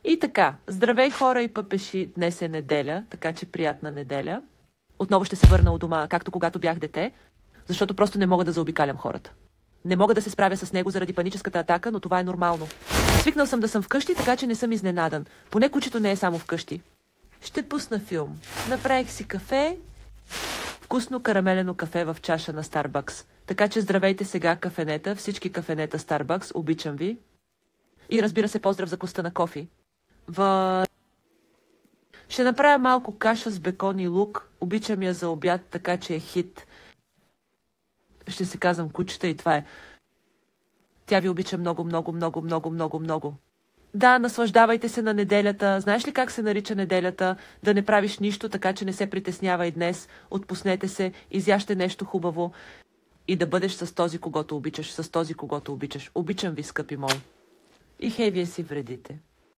И така, здравей хора и пъпеши, днес е неделя, така че приятна неделя. Отново ще се върна у дома, както когато бях дете, защото просто не мога да заобикалям хората. Не мога да се справя с него заради паническата атака, но това е нормално. Свикнал съм да съм вкъщи, така че не съм изненадан. Поне кучето не е само вкъщи. Ще пусна филм. Направих си кафе. Вкусно карамелено кафе в чаша на Starbucks. Така че здравейте сега, кафенета, всички кафенета Starbucks, обичам ви. И разбира се, поздрав за коста на кофи. Ще направя малко каша с бекон и лук. Обичам я за обяд, така че е хит. Ще се казвам кучета и това е. Тя ви обича много, много, много, много, много, много. Да, наслаждавайте се на неделята. Знаеш ли как се нарича неделята? Да не правиш нищо, така че не се притеснявай днес. Отпуснете се, изяще нещо хубаво и да бъдеш с този, когото обичаш, с този, когото обичаш. Обичам ви, скъпи мои. И хей, вие си вредите.